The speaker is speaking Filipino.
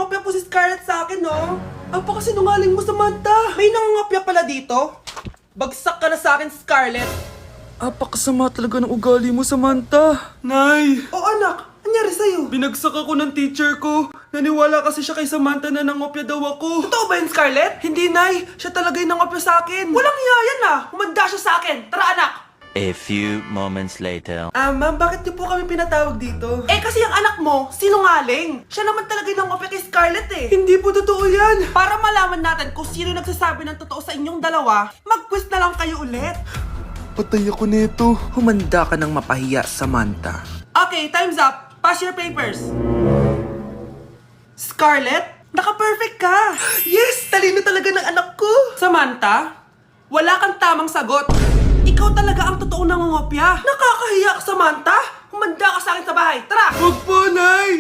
nangangopya po si Scarlett sa akin, no? Apakasinungaling mo, Samantha. May nangangopya pala dito? Bagsak ka na sa akin, Scarlett. Apakasama talaga ng ugali mo, Samantha. Nay! O anak, anyari sa'yo? Binagsak ako ng teacher ko. Naniwala kasi siya kay Samantha na nangopya daw ako. Totoo ba yun, Scarlett? Hindi, Nay. Siya talaga yung nangopya sa akin. Walang iya yan ah. Humanda siya sa akin. Tara, anak. A few moments later. Ma'am, bakit niyo po kami pinatawag dito? Eh kasi yung anak mo, sinungaling. Siya naman talaga yung nangopya kay Scarlett eh. Hindi po totoo yan. Para malaman natin kung sino nagsasabi ng totoo sa inyong dalawa, mag-quiz na lang kayo ulit. Patay ako nito. Humanda ka ng mapahiya, Samantha. Okay, time's up. Pass your papers. Scarlett, naka-perfect ka. Yes! Talino talaga ng anak ko. Samantha, wala kang tamang sagot. Ikaw talaga ang totoong nangungopya. Nakakahiya ka, Samantha. Humanda ka sa akin sa bahay. Tara! Huwag po, Nay!